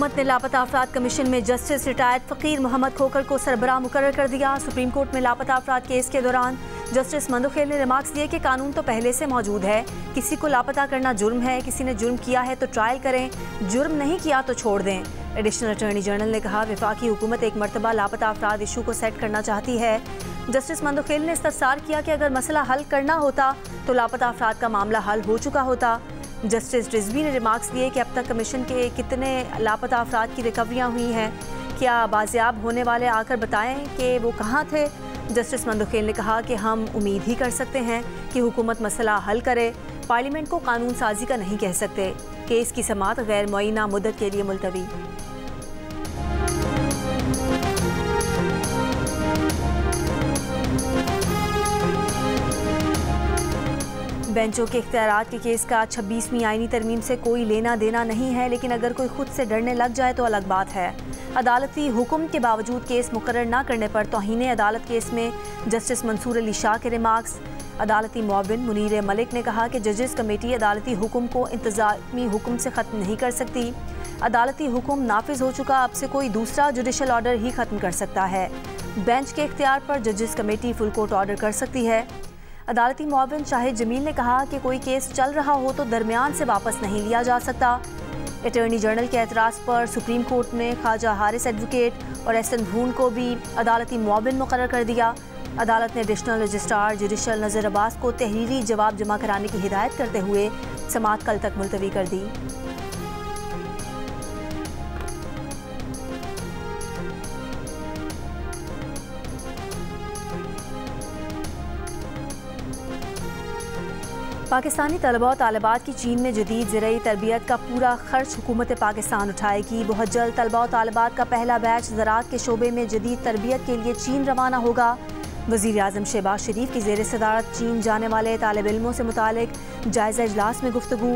हुकूमत ने लापता अफराद कमीशन में जस्टिस रिटायर्ड फ़कीर मोहम्मद खोखर को सरबराह मुकर्रर कर दिया। सुप्रीम कोर्ट में लापता अफराद केस के दौरान जस्टिस मंदोखेल ने रिमार्क्स दिए कि कानून तो पहले से मौजूद है, किसी को लापता करना जुर्म है, किसी ने जुर्म किया है तो ट्रायल करें, जुर्म नहीं किया तो छोड़ दें। एडिशनल अटॉर्नी जनरल ने कहा, वफाकी हुकूमत एक मरतबा लापता अफराद इशू को सेट करना चाहती है। जस्टिस मंदोखेल ने इस्तफसार किया कि अगर मसला हल करना होता तो लापता अफराद का मामला हल हो चुका होता। जस्टिस रिजवी ने रिमार्क्स दिए कि अब तक कमीशन के कितने लापता अफराद की रिकवरियाँ हुई हैं, क्या बाजियाब होने वाले आकर बताएं कि वो कहाँ थे। जस्टिस मंदोखेल ने कहा कि हम उम्मीद ही कर सकते हैं कि हुकूमत मसला हल करे, पार्लियामेंट को कानून साजी का नहीं कह सकते। केस की समाअत गैर मुअय्यना मुद्दत के लिए मुलतवी। बेंचों के इख्तियारात के केस का 26वीं आईनी तरमीम से कोई लेना देना नहीं है, लेकिन अगर कोई खुद से डरने लग जाए तो अलग बात है। अदालती हुक्म के बावजूद केस मुकर्रर न करने पर तौहीन अदालत केस में जस्टिस मंसूर अली शाह के रिमार्क्स। अदालती मुआविन मुनीर मलिक ने कहा कि जजेस कमेटी अदालती हुक्म को इंतजामी हुक्म से ख़त्म नहीं कर सकती। अदालती हुक्म नाफिज हो चुका, अब से कोई दूसरा जुडिशल ऑर्डर ही ख़त्म कर सकता है। बेंच के इख्तियार पर जजेस कमेटी फुल कोर्ट ऑर्डर कर सकती है। अदालती मुआविन शाहिद जमील ने कहा कि कोई केस चल रहा हो तो दरमियान से वापस नहीं लिया जा सकता। अटॉर्नी जनरल के एतराज़ पर सुप्रीम कोर्ट ने ख्वाजा हारिस एडवोकेट और एहसन भून को भी अदालती मुआविन मुकर्रर कर दिया। अदालत ने एडिशनल रजिस्ट्रार जुडिशल नज़र अब्बास को तहरीरी जवाब जमा कराने की हिदायत करते हुए समाअत कल तक मुलतवी कर दी। पाकिस्तानी तलबा और तालिबात की चीन में जदीद ज़राई तरबियत का पूरा खर्च हुकूमत पाकिस्तान उठाएगी। बहुत जल्द तलबा और तालिबात का पहला बैच ज़राअत के शोबे में जदीद तरबियत के लिए चीन रवाना होगा। वज़ीर आज़म शहबाज शरीफ की ज़ेर सदारत चीन जाने वाले तालिब इल्मों से मुतालिक जायज़ा इजलास में गुफ्तगू।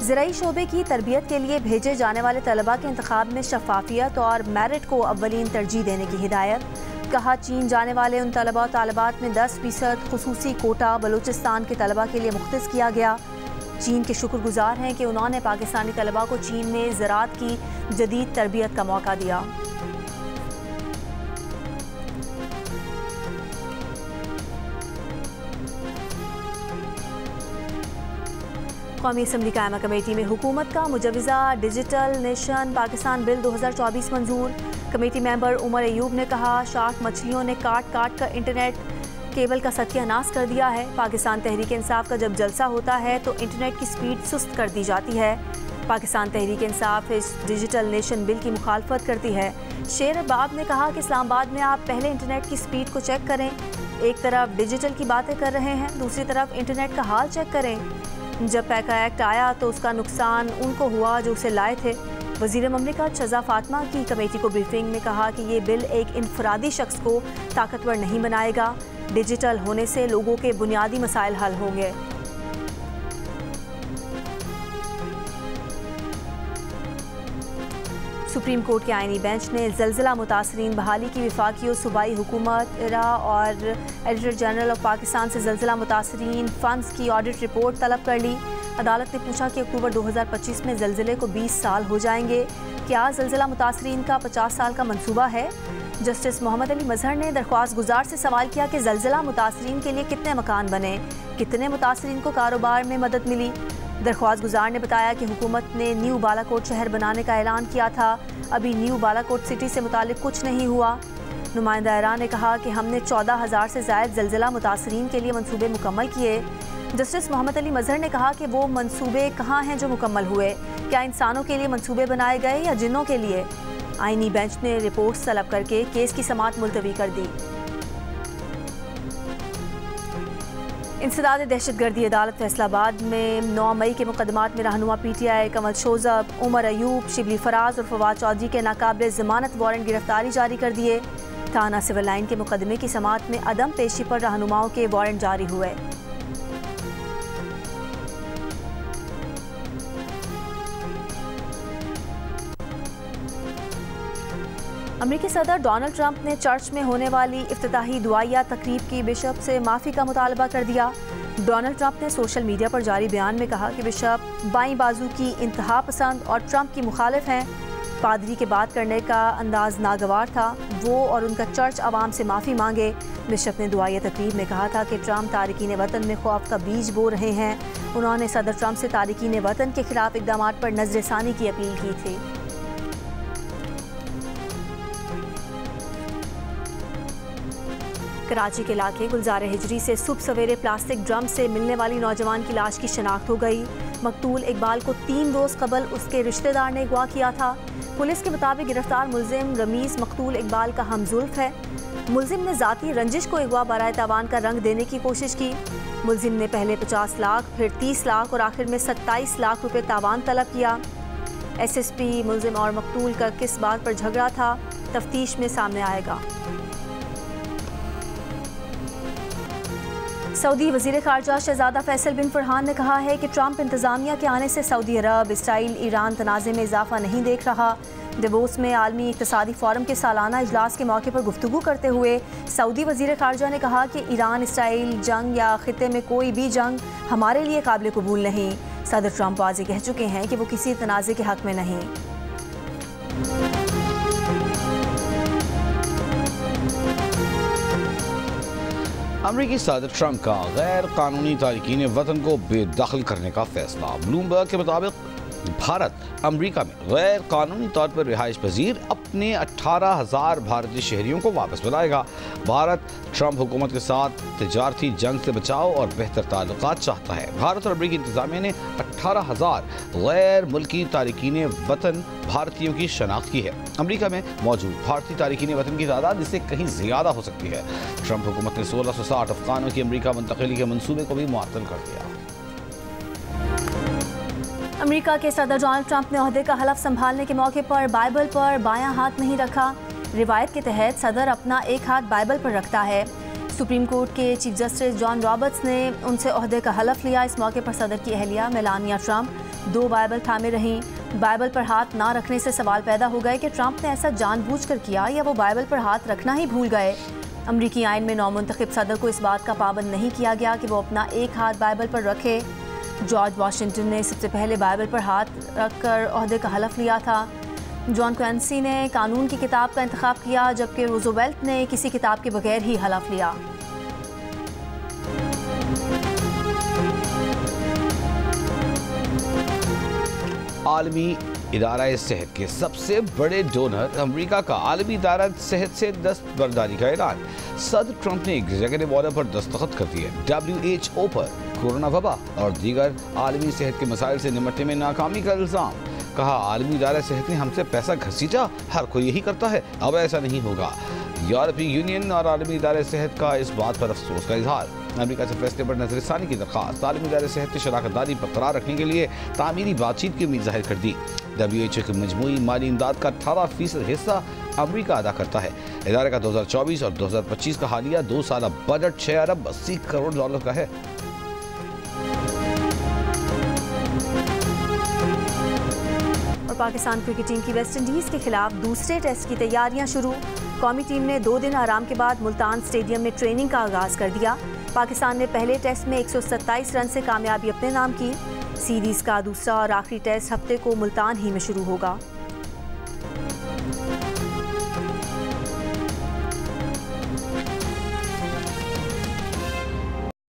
ज़राई शोबे की तरबियत के लिए भेजे जाने वाले तलबा के इंतखाब में शफ़ाफियत और मेरिट को अव्वलीन तरजीह देने की हिदायत। कहा, चीन जाने वाले उन तलबा और तालिबात में 10% खुसूसी कोटा बलूचिस्तान के तलबा के लिए मुख्तस किया गया। चीन के शुक्रगुजार हैं कि उन्होंने पाकिस्तानी तलबा को चीन में ज़राअत की जदीद तरबियत का मौका दिया। कौमी असम्बली कायमा कमेटी में हुकूमत का मुजवज़ा डिजिटल नेशन पाकिस्तान बिल 2024 मंजूर। कमेटी मेंबर उमर अयूब ने कहा, शार्क मछलियों ने काट काट कर इंटरनेट केबल का सत्यानाश कर दिया है। पाकिस्तान तहरीक इंसाफ का जब जलसा होता है तो इंटरनेट की स्पीड सुस्त कर दी जाती है। पाकिस्तान तहरीक इंसाफ इस डिजिटल नेशन बिल की मुखालफत करती है। शेर अरबाब ने कहा कि इस्लामाबाद में आप पहले इंटरनेट की स्पीड को चेक करें। एक तरफ डिजिटल की बातें कर रहे हैं, दूसरी तरफ इंटरनेट का हाल चेक करें। जब पैका एक्ट आया तो उसका नुकसान उनको हुआ जो उसे लाए थे। वज़ीर ममलिकत शज़ा फातिमा की कमेटी को ब्रीफिंग में कहा कि ये बिल एक इनफरादी शख्स को ताकतवर नहीं बनाएगा। डिजिटल होने से लोगों के बुनियादी मसाइल हल होंगे। सुप्रीम कोर्ट के आईनी बेंच ने ज़लज़ला मुतासरीन बहाली की वफाकी और सूबाई हुकूमत इरा और एडिटर जनरल ऑफ पाकिस्तान से ज़लज़ला मुतासरीन फ़ंड्स की ऑडिट रिपोर्ट तलब कर ली। अदालत ने पूछा कि अक्टूबर 2025 में ज़लज़ले को 20 साल हो जाएंगे, क्या ज़लज़ला मुतासरीन का 50 साल का मंसूबा है। जस्टिस मोहम्मद अली मजहर ने दरख्वास्त गुजार से सवाल किया कि ज़लज़ला मुतासरीन के लिए कितने मकान बने, कितने मुतासरीन को कारोबार में मदद मिली। दरख्वास्त गुजार ने बताया कि हुकूमत ने न्यू बालाकोट शहर बनाने का ऐलान किया था, अभी न्यू बालाकोट सिटी से मुतालिक कुछ नहीं हुआ। नुमाइंदा इरा ने कहा कि हमने 14,000 से ज़ायद ज़लज़ला मुतासरीन के लिए मंसूबे मुकम्मल किए। जस्टिस मोहम्मद अली मजहर ने कहा कि वो मंसूबे कहाँ हैं जो मुकम्मल हुए, क्या इंसानों के लिए मंसूबे बनाए गए या जिन्नों के लिए। आईनी बेंच ने रिपोर्ट्स तलब करके केस की समाअत मुलतवी कर दी। इंसदाद दहशतगर्दी अदालत फैसलाबाद में 9 मई के मुकदमात में रहनुमा PTI कमल शोज़ब, उमर अयूब, शिबली फराज और फवाद चौधरी के नाकाबिल ज़मानत वारंट गिरफ्तारी जारी कर दिए। थाना सिविल लाइन के मुकदमे की समाअत में अदम पेशी पर रहनुमाओं के वारंट जारी हुए। अमेरिकी सदर डोनाल्ड ट्रंप ने चर्च में होने वाली इफ्तिताही दुआया तकरीब की बिशप से माफ़ी का मुतालबा कर दिया। डोनाल्ड ट्रंप ने सोशल मीडिया पर जारी बयान में कहा कि बिशप बाईं बाजू की इंतहा पसंद और ट्रंप की मुखालिफ हैं। पादरी के बात करने का अंदाज नागवार था। वो और उनका चर्च आवाम से माफ़ी मांगे। बिशप ने दुआया तकरीब में कहा था कि ट्रंप तारिकीन वतन में खौफ का बीज बो रहे हैं। उन्होंने सदर ट्रंप से तारिकीन वतन के खिलाफ इक़दाम पर नज़रसानी की अपील की थी। कराची के इलाके गुलजार हिजरी से सुबह सवेरे प्लास्टिक ड्रम से मिलने वाली नौजवान की लाश की शनाख्त हो गई। मकतूल इकबाल को 3 रोज़ कबल उसके रिश्तेदार ने अगवा किया था। पुलिस के मुताबिक गिरफ्तार मुलजिम रमीज़ मकतूल इकबाल का हमजुल्फ है। मुलजिम ने ज़ाती रंजिश को अगवा बराए तावान का रंग देने की कोशिश की। मुलजिम ने पहले 50 लाख, फिर 30 लाख और आखिर में 27 लाख रुपए तावान तलब किया। SSP मुलजिम और मकतूल का किस बात पर झगड़ा था, तफ्तीश में सामने आएगा। सऊदी वज़ीर ख़ारजा शहज़ादा फैसल बिन फरहान ने कहा है कि ट्रंप इंतज़ामिया के आने से सऊदी अरब, इसराइल, ईरान तनाज़े में इजाफा नहीं देख रहा। डेवोस में आलमी इक़्तिसादी फ़ोरम के सालाना इजलास के मौके पर गुफ्तगू करते हुए सऊदी वज़ीर ख़ारजा ने कहा कि ईरान इसराइल जंग या ख़ित्ते में कोई भी जंग हमारे लिए काबिल कबूल नहीं। सदर ट्रंप वाज़ेह कह चुके हैं कि वो किसी तनाज़े के हक़ में नहीं। अमरीकी सदर ट्रंप का गैर कानूनी तारिकीन वतन को बेदखल करने का फैसला। ब्लूमबर्ग के मुताबिक भारत अमरीका में गैर कानूनी तौर पर रिहाइश पजीर अपने 18,000 भारतीय शहरियों को वापस बुलाएगा। भारत ट्रंप हुकूमत के साथ तिजारती जंग से बचाव और बेहतर ताल्लुकात चाहता है। भारत और अमरीकी इंतजामिया ने 18,000 गैर मुल्की तारिकीन वतन भारतीयों की शनाख्त की है। अमरीका में मौजूद भारतीय तारिकीन वतन की तादाद इससे कहीं ज्यादा हो सकती है। ट्रंप हुकूमत ने 1660 अफगानों की अमरीका मुंतकिली के मंसूबे को भी मुअत्तल कर दिया। अमेरिका के सदर डोनाल्ड ट्रंप ने ओहदे का हलफ संभालने के मौके पर बाइबल पर बायां हाथ नहीं रखा। रिवायत के तहत सदर अपना एक हाथ बाइबल पर रखता है। सुप्रीम कोर्ट के चीफ जस्टिस जॉन रॉबर्ट्स ने उनसे ओहदे का हलफ लिया। इस मौके पर सदर की अहलिया मेलानिया ट्रंप 2 बाइबल थामे रहीं। बाइबल पर हाथ ना रखने से सवाल पैदा हो गए कि ट्रंप ने ऐसा जानबूझकर किया या वो बाइबल पर हाथ रखना ही भूल गए। अमरीकी आइन में नौमुंतखब सदर को इस बात का पाबंद नहीं किया गया कि वो अपना एक हाथ बाइबल पर रखे। जॉर्ज वाशिंगटन ने सबसे पहले बाइबल पर हाथ रखकर ओहदे का हलफ लिया था। जॉन क्वेंसी ने कानून की किताब का इंतखाब किया, जबकि रूजवेल्ट ने किसी किताब के बगैर ही हलफ लिया। आलमी इदारा सेहत के सबसे बड़े डोनर अमेरिका का आलमी इदारा सेहत से दस्तबरदारी का ऐलान। सदर ट्रंप ने एग्जीक्यूटिव ऑर्डर पर दस्तखत कर दिए। WHO पर कोरोना वबा और दीगर आलमी सेहत के मसाइल से निपटने में नाकामी का इल्ज़ाम। कहा, आलमी इदारा सेहत ने हमसे पैसा घसीटा, हर कोई यही करता है, अब ऐसा नहीं होगा। यूरोपीय यूनियन और आलमी इदारे सेहत का इस बात पर अफसोस का इजहार। अमेरिका से फैसले पर नजरसानी की दरख्वास्त। आलमी इदारे सेहत ने शराकतदारी बरकरार रखने के लिए तामीरी बातचीत की उम्मीद जाहिर कर दी। WHO की मजमूई माली इमदाद का 18% हिस्सा अमेरिका अदा करता है। इदारे का 2024 और 2025 का हालिया 2 साला बजट 6 अरब 80 करोड़ डॉलर का है। और पाकिस्तान क्रिकेट टीम की वेस्ट इंडीज़ के खिलाफ दूसरे टेस्ट की तैयारियां शुरू। कौमी टीम ने 2 दिन आराम के बाद मुल्तान स्टेडियम में ट्रेनिंग का आगाज़ कर दिया। पाकिस्तान ने पहले टेस्ट में 127 रन से कामयाबी अपने नाम की। सीरीज़ का दूसरा और आखिरी टेस्ट हफ्ते को मुल्तान ही में शुरू होगा।